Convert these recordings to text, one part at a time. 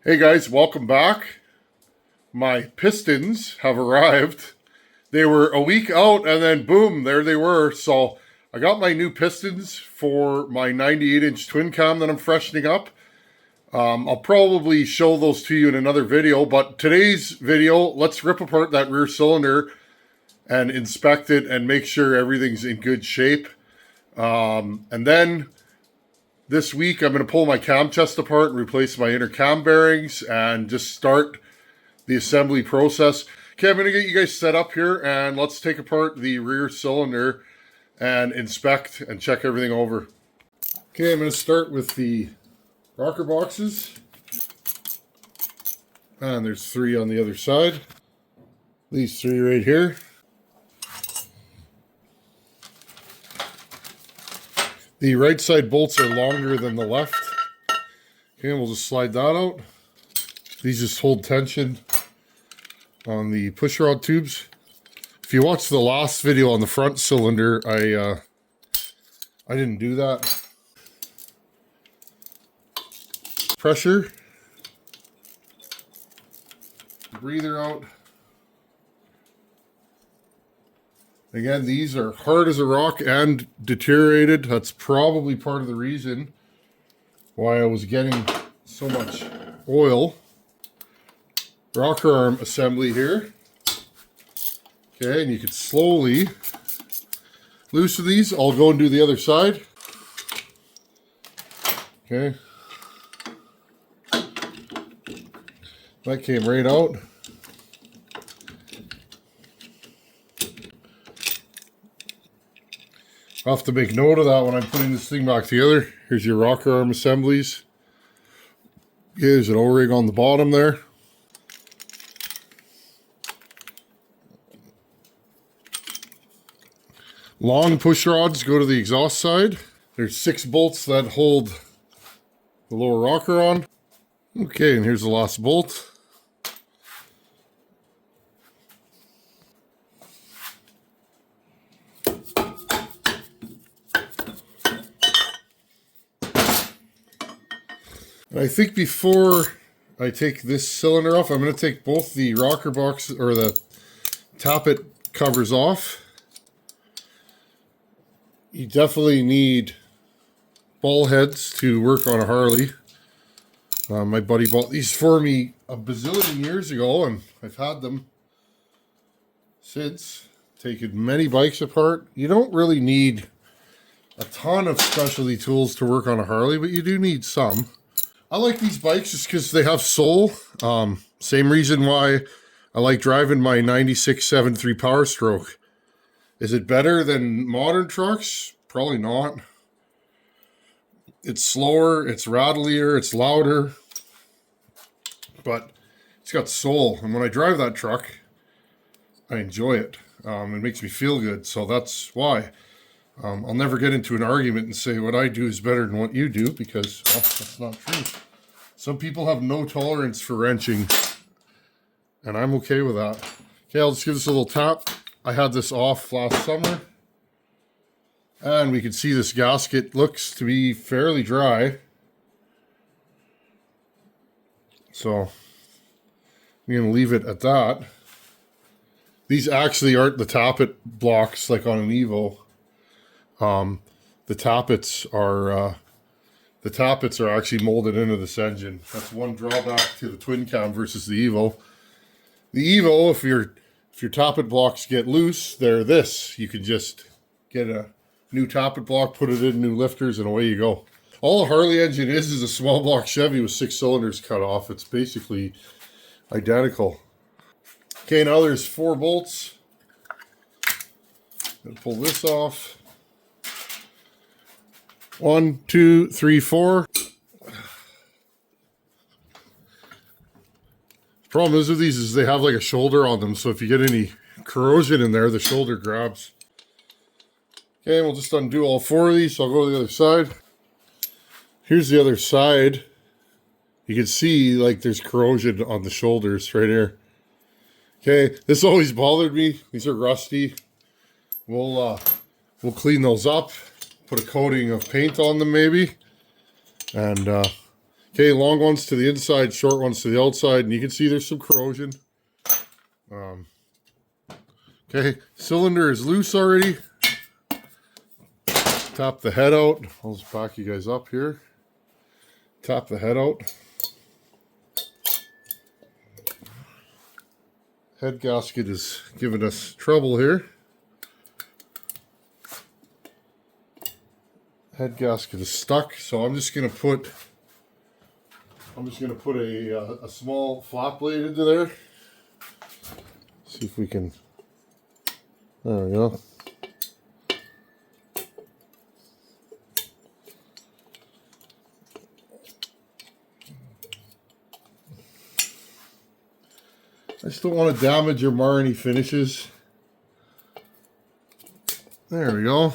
Hey guys, welcome back. My pistons have arrived. They were a week out and then boom, there they were. So I got my new pistons for my 98-inch twin cam that I'm freshening up. I'll probably show those to you in another video, but today's video, let's rip apart that rear cylinder and inspect it and make sure everything's in good shape. And then this week, I'm going to pull my cam chest apart and replace my inner cam bearings and just start the assembly process. Okay, I'm going to get you guys set up here and let's take apart the rear cylinder and inspect and check everything over. Okay, I'm going to start with the rocker boxes. And there's 3 on the other side. These 3 right here. The right side bolts are longer than the left. Okay, we'll just slide that out. These just hold tension on the push rod tubes. If you watched the last video on the front cylinder, I didn't do that. Pressure. Breather out. Again, these are hard as a rock and deteriorated. That's probably part of the reason why I was getting so much oil. Rocker arm assembly here. Okay, and you can slowly loosen these. I'll go and do the other side. Okay. That came right out. I'll have to make note of that when I'm putting this thing back together. Here's your rocker arm assemblies. Okay, there's an O-ring on the bottom there. Long push rods go to the exhaust side. There's 6 bolts that hold the lower rocker on. Okay, and here's the last bolt. And I think before I take this cylinder off, I'm going to take both the rocker box or the tappet covers off. You definitely need ball heads to work on a Harley. My buddy bought these for me a bazillion years ago, and I've had them since. Taken many bikes apart. You don't really need a ton of specialty tools to work on a Harley, but you do need some. I like these bikes just because they have soul. Same reason why I like driving my 96 7.3 Power Stroke. Is it better than modern trucks? Probably not. It's slower, it's rattlier, it's louder, but it's got soul. And when I drive that truck, I enjoy it. It makes me feel good, so that's why. I'll never get into an argument and say what I do is better than what you do, because, well, that's not true. Some people have no tolerance for wrenching, and I'm okay with that. Okay, I'll just give this a little tap. I had this off last summer, and we can see this gasket looks to be fairly dry. So I'm going to leave it at that. These actually aren't the tappet blocks like on an Evo. The tappets are actually molded into this engine. That's one drawback to the twin cam versus the Evo. The Evo, if your tappet blocks get loose, they're this. You can just get a new tappet block, put it in new lifters, and away you go. All a Harley engine is a small block Chevy with 6 cylinders cut off. It's basically identical. Okay, now there's 4 bolts. I'm gonna pull this off. 1, 2, 3, 4. Problem is with these is they have like a shoulder on them, so if you get any corrosion in there, the shoulder grabs. Okay, we'll just undo all 4 of these, so I'll go to the other side. Here's the other side. You can see like there's corrosion on the shoulders right here. Okay, this always bothered me. These are rusty. We'll clean those up. Put a coating of paint on them maybe. And Okay, long ones to the inside, short ones to the outside, and you can see there's some corrosion. Okay, cylinder is loose already. Tap the head out. I'll just back you guys up here. Tap the head out. Head gasket is giving us trouble here. Head gasket is stuck, so I'm just gonna put a small flat blade into there. See if we can. There we go. I just don't want to damage or mar any finishes. There we go.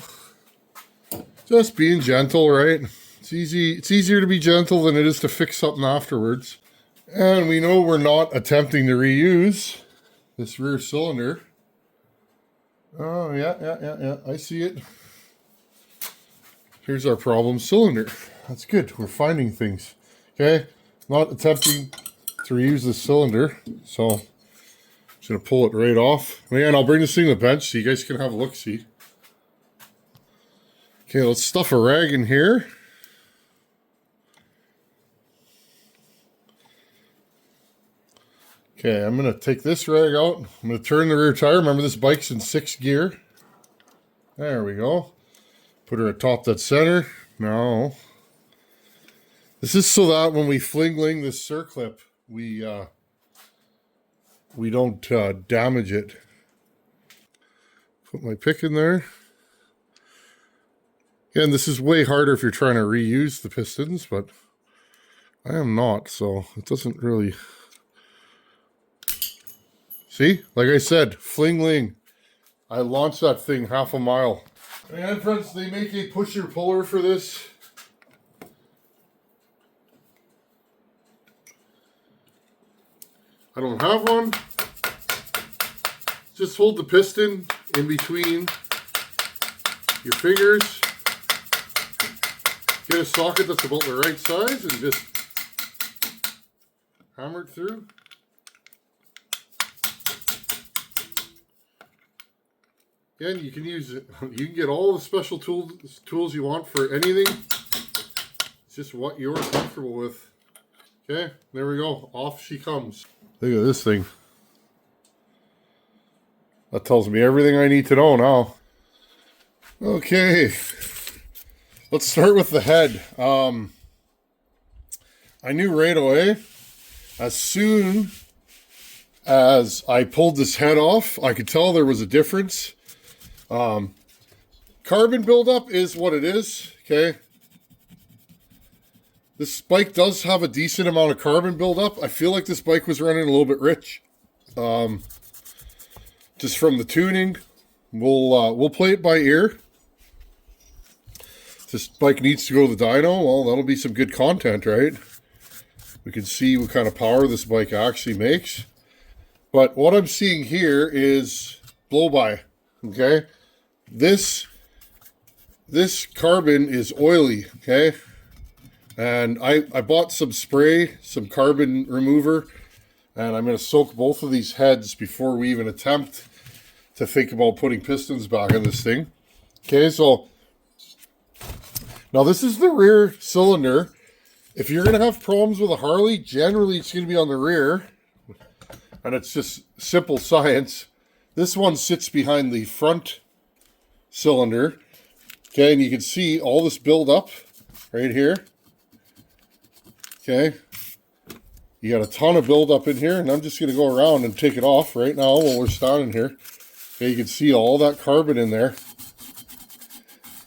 Just being gentle, right? It's easier to be gentle than it is to fix something afterwards. And we know we're not attempting to reuse this rear cylinder. Oh, yeah. I see it. Here's our problem cylinder. That's good. We're finding things. Okay. Not attempting to reuse this cylinder. So I'm just going to pull it right off. And I'll bring this thing to the bench so you guys can have a look-see. Okay, let's stuff a rag in here. Okay, I'm going to take this rag out. I'm going to turn the rear tire. Remember, this bike's in 6th gear. There we go. Put her atop that center. Now, this is so that when we fling this circlip, we don't damage it. Put my pick in there. Again, this is way harder if you're trying to reuse the pistons, but I am not, so it doesn't really... See, like I said, fling-ling. I launched that thing half a mile. And friends, they make a pusher-puller for this. I don't have one. Just hold the piston in between your fingers. Get a socket that's about the right size and just hammer it through. Again, you can use it. You can get all the special tools you want for anything. It's just what you're comfortable with. Okay, there we go. Off she comes. Look at this thing. That tells me everything I need to know now. Okay, let's start with the head. I knew right away, as soon as I pulled this head off, I could tell there was a difference. Carbon buildup is what it is, okay? This bike does have a decent amount of carbon buildup. I feel like this bike was running a little bit rich. Just from the tuning. We'll play it by ear. If this bike needs to go to the dyno, well, that'll be some good content, right? We can see what kind of power this bike actually makes. But what I'm seeing here is blow-by, okay? This carbon is oily, okay? And I bought some spray, some carbon remover, and I'm going to soak both of these heads before we even attempt to think about putting pistons back in this thing. Okay, so now this is the rear cylinder. If you're going to have problems with a Harley, generally it's going to be on the rear, and it's just simple science. This one sits behind the front cylinder. Okay, and you can see all this buildup right here. Okay, you got a ton of buildup in here, and I'm just going to go around and take it off right now while we're standing here. Okay, you can see all that carbon in there.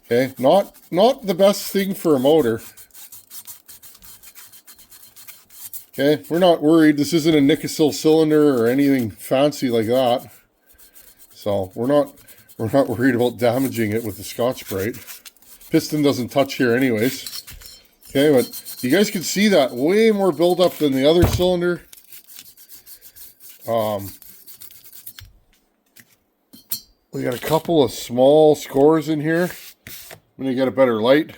Okay, not the best thing for a motor. Okay, we're not worried. This isn't a Nicosil cylinder or anything fancy like that. So we're not worried about damaging it with the Scotch-Brite. Piston doesn't touch here anyways. Okay, but you guys can see that way more buildup than the other cylinder. We got a couple of small scores in here. I'm going to get a better light.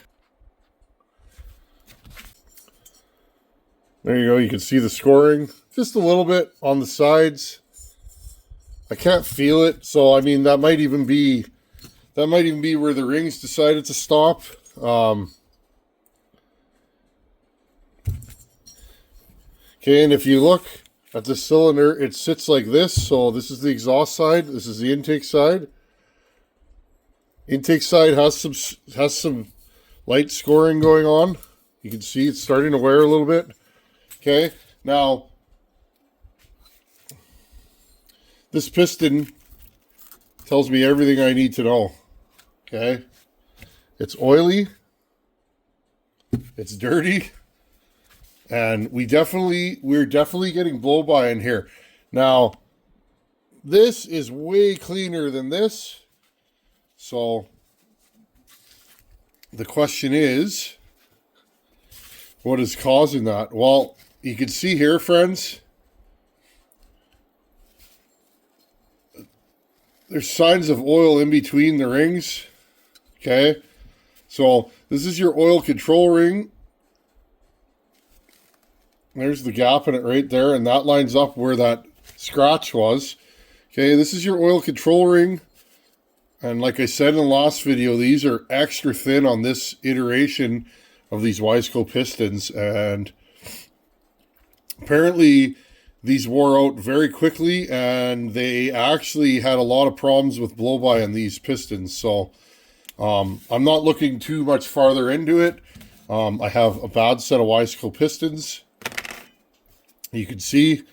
There you go. You can see the scoring just a little bit on the sides. I can't feel it, so I mean that might even be where the rings decided to stop. Okay, and if you look at the cylinder, it sits like this. So this is the exhaust side. This is the intake side. Intake side has some light scoring going on. You can see it's starting to wear a little bit. Okay, now this piston tells me everything I need to know. Okay, it's oily, it's dirty, and we're definitely getting blow by in here. Now, this is way cleaner than this. So the question is, what is causing that? Well, you can see here, friends, there's signs of oil in between the rings. Okay, so this is your oil control ring. There's the gap in it right there, and that lines up where that scratch was. Okay, this is your oil control ring. And like I said in the last video, these are extra thin on this iteration of these Wiseco pistons. And apparently these wore out very quickly, and they actually had a lot of problems with blow-by on these pistons. So I'm not looking too much farther into it. I have a bad set of Wiseco pistons. You can see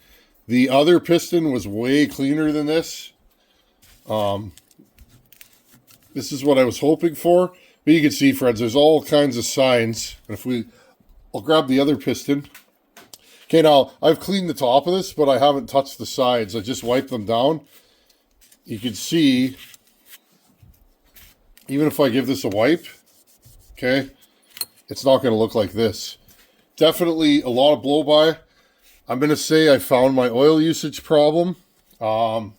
the other piston was way cleaner than this. This is what I was hoping for. But you can see, friends, there's all kinds of signs. And I'll grab the other piston. Okay, now, I've cleaned the top of this, but I haven't touched the sides. I just wiped them down. You can see, even if I give this a wipe, okay, it's not going to look like this. Definitely a lot of blow-by. I'm going to say I found my oil usage problem. The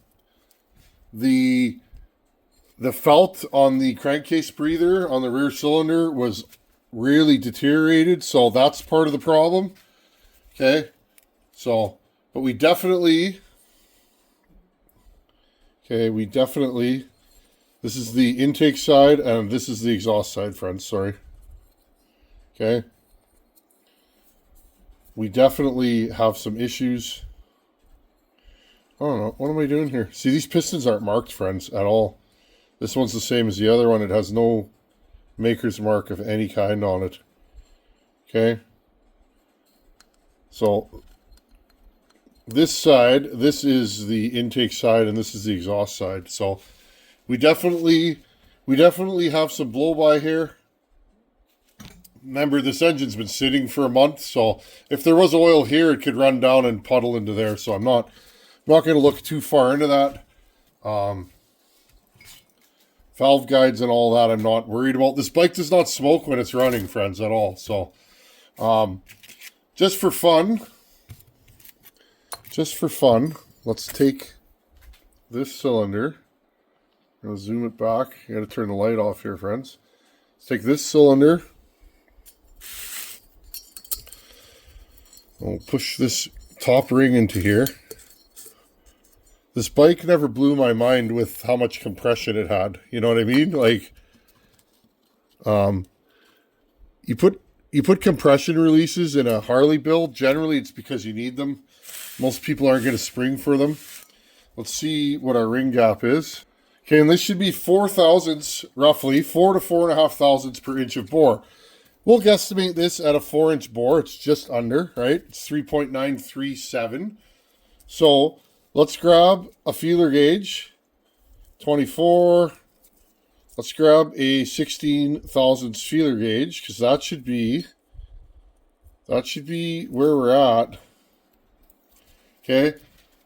felt on the crankcase breather on the rear cylinder was really deteriorated, so that's part of the problem. Okay, so, but we definitely, this is the intake side, and this is the exhaust side, friends, sorry. Okay, we definitely have some issues. I don't know, what am I doing here? See, these pistons aren't marked, friends, at all. This one's the same as the other one. It has no maker's mark of any kind on it. Okay. So this side, this is the intake side, and this is the exhaust side. So we definitely have some blow-by here. Remember, this engine's been sitting for a month, so if there was oil here, it could run down and puddle into there. So I'm not going to look too far into that. Valve guides and all that, I'm not worried about. This bike does not smoke when it's running, friends, at all. So, just for fun, let's take this cylinder. I'm going to zoom it back. You got to turn the light off here, friends. Let's take this cylinder. We'll push this top ring into here. This bike never blew my mind with how much compression it had. You know what I mean? Like, you put compression releases in a Harley build. Generally, it's because you need them. Most people aren't going to spring for them. Let's see what our ring gap is. Okay, and this should be 4 thousandths, roughly 4 to 4.5 thousandths per inch of bore. We'll guesstimate this at a 4-inch bore. It's just under, right? It's 3.937. So let's grab a feeler gauge, 24. Let's grab a 16 thousandths feeler gauge, because that should be where we're at. Okay,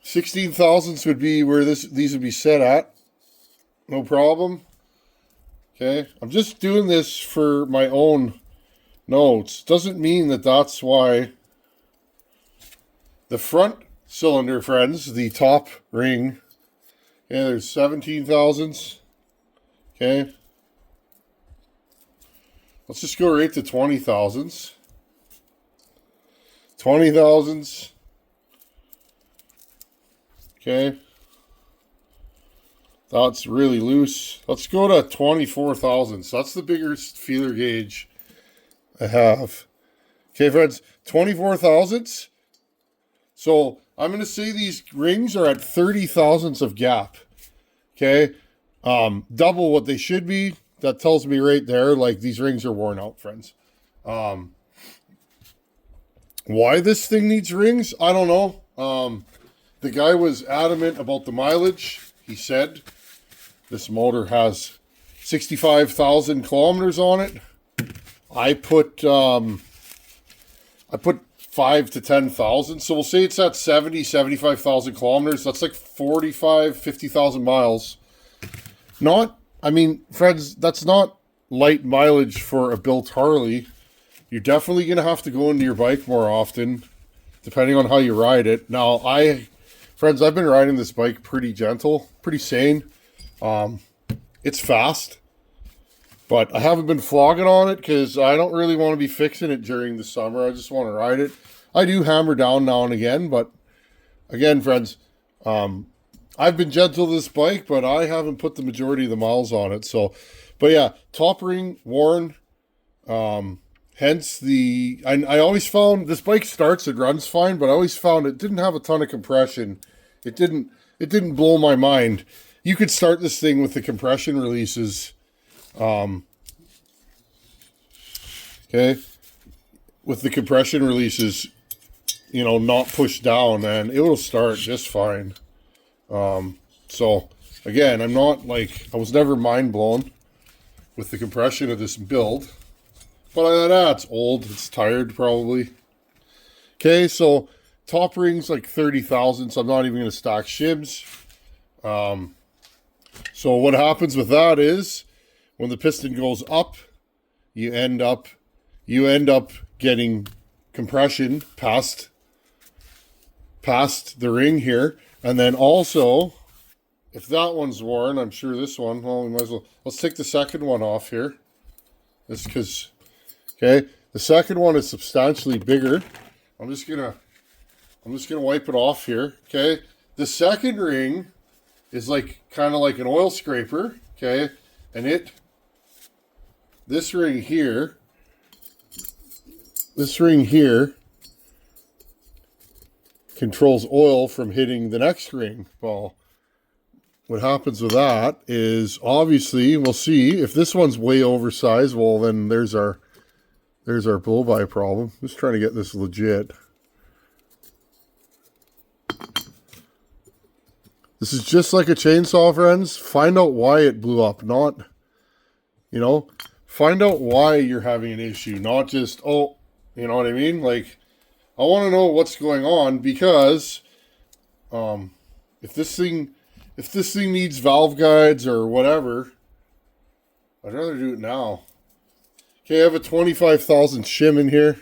16 thousandths would be where these would be set at. No problem. Okay, I'm just doing this for my own notes. Doesn't mean that that's why. The front cylinder, friends, the top ring, yeah, there's 17 thousandths. Okay, let's just go right to 20 thousandths. 20,000s. Okay. That's really loose. Let's go to 24,000s. That's the biggest feeler gauge I have. Okay, friends, 24,000s. So I'm going to say these rings are at 30 thousandths of gap. Okay. Double what they should be. That tells me right there, like, these rings are worn out, friends. Why this thing needs rings, I don't know. The guy was adamant about the mileage. He said this motor has 65,000 kilometers on it. I put 5 to 10,000. So we'll say it's at 75,000 kilometers. That's like 50,000 miles. I mean, friends, that's not light mileage for a built Harley. You're definitely going to have to go into your bike more often, depending on how you ride it. Now, friends, I've been riding this bike pretty gentle, pretty sane. It's fast, but I haven't been flogging on it because I don't really want to be fixing it during the summer. I just want to ride it. I do hammer down now and again, but again, friends, I've been gentle to this bike, but I haven't put the majority of the miles on it. So, but yeah, top ring worn. Hence I always found this bike starts, it runs fine, but I always found it didn't have a ton of compression. It didn't blow my mind. You could start this thing with the compression releases. Okay. With the compression releases, not pushed down, and it will start just fine. So again, I'm not I was never mind blown with the compression of this build, but it's old, it's tired probably. Okay, so top ring's like 30,000, so I'm not even going to stack shims. So what happens with that is when the piston goes up, you end up getting compression past the ring here. And then also, if that one's worn, I'm sure this one, well, we might as well, let's take the second one off here. Just because, okay, the second one is substantially bigger. I'm just gonna wipe it off here, okay? The second ring is kind of like an oil scraper, okay? And this ring here controls oil from hitting the next ring. Well, what happens with that is, obviously, we'll see if this one's way oversized. Well, then there's our blow-by problem. Just trying to get this legit. This is just like a chainsaw, friends. Find out why it blew up. Not, find out why you're having an issue. Not just, oh, you know what I mean? I want to know what's going on, because if this thing needs valve guides or whatever, I'd rather do it now. Okay, I have a 25,000 shim in here.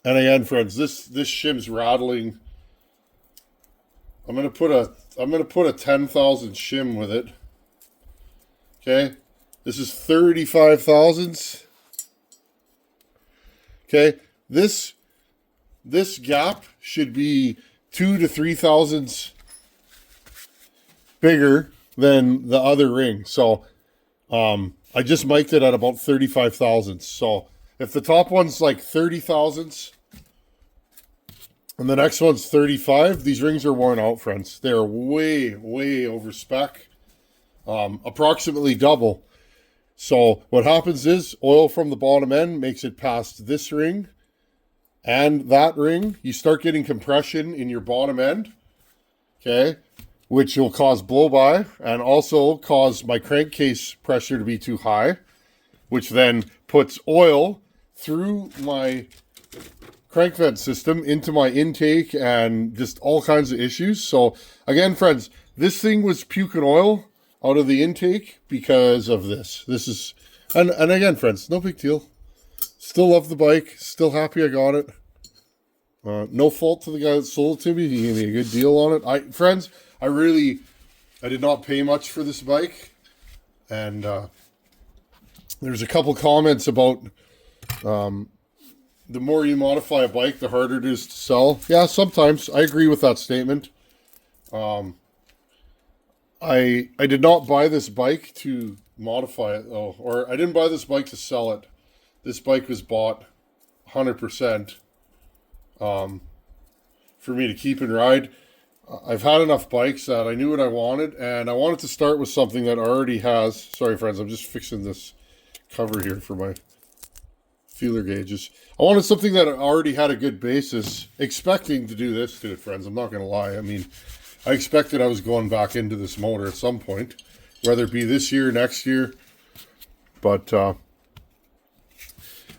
And again, friends, this shim's rattling. I'm gonna put a 10,000 shim with it. Okay, this is 35 thousandths. Okay, this gap should be 2 to 3 thousandths bigger than the other ring. So I just mic'd it at about 35 thousandths. So if the top one's like 30 thousandths and the next one's 35, these rings are worn out, friends. They're way, way over spec. Approximately double. So what happens is oil from the bottom end makes it past this ring and that ring. You start getting compression in your bottom end, okay, which will cause blow-by and also cause my crankcase pressure to be too high, which then puts oil through my crank vent system into my intake and just all kinds of issues. So again, friends, this thing was puking oil out of the intake because of this. This is, and again, friends, no big deal. Still love the bike. Still happy I got it. No fault to the guy that sold it to me. He gave me a good deal on it. Friends, I did not pay much for this bike. And there's a couple comments about the more you modify a bike, the harder it is to sell. Yeah, sometimes. I agree with that statement. I did not buy this bike to modify it, though. Or I didn't buy this bike to sell it. This bike was bought 100% for me to keep and ride. I've had enough bikes that I knew what I wanted, and I wanted to start with something that already has... Sorry, friends, I'm just fixing this cover here for my feeler gauges. I wanted something that already had a good basis, expecting to do this to it, friends. I'm not going to lie. I mean, I expected I was going back into this motor at some point, whether it be this year, next year. But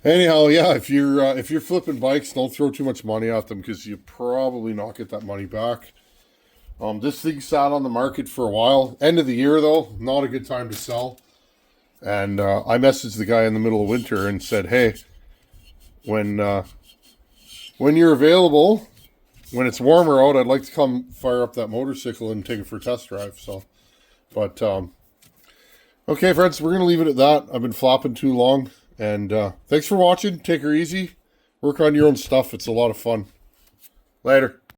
anyhow, yeah, if you're flipping bikes, don't throw too much money at them because you probably not get that money back. This thing sat on the market for a while. End of the year, though, not a good time to sell. And I messaged the guy in the middle of winter and said, hey, when you're available, when it's warmer out, I'd like to come fire up that motorcycle and take it for a test drive. So, but okay, friends, we're gonna leave it at that. I've been flopping too long, and thanks for watching. Take her easy. Work on your own stuff. It's a lot of fun. Later.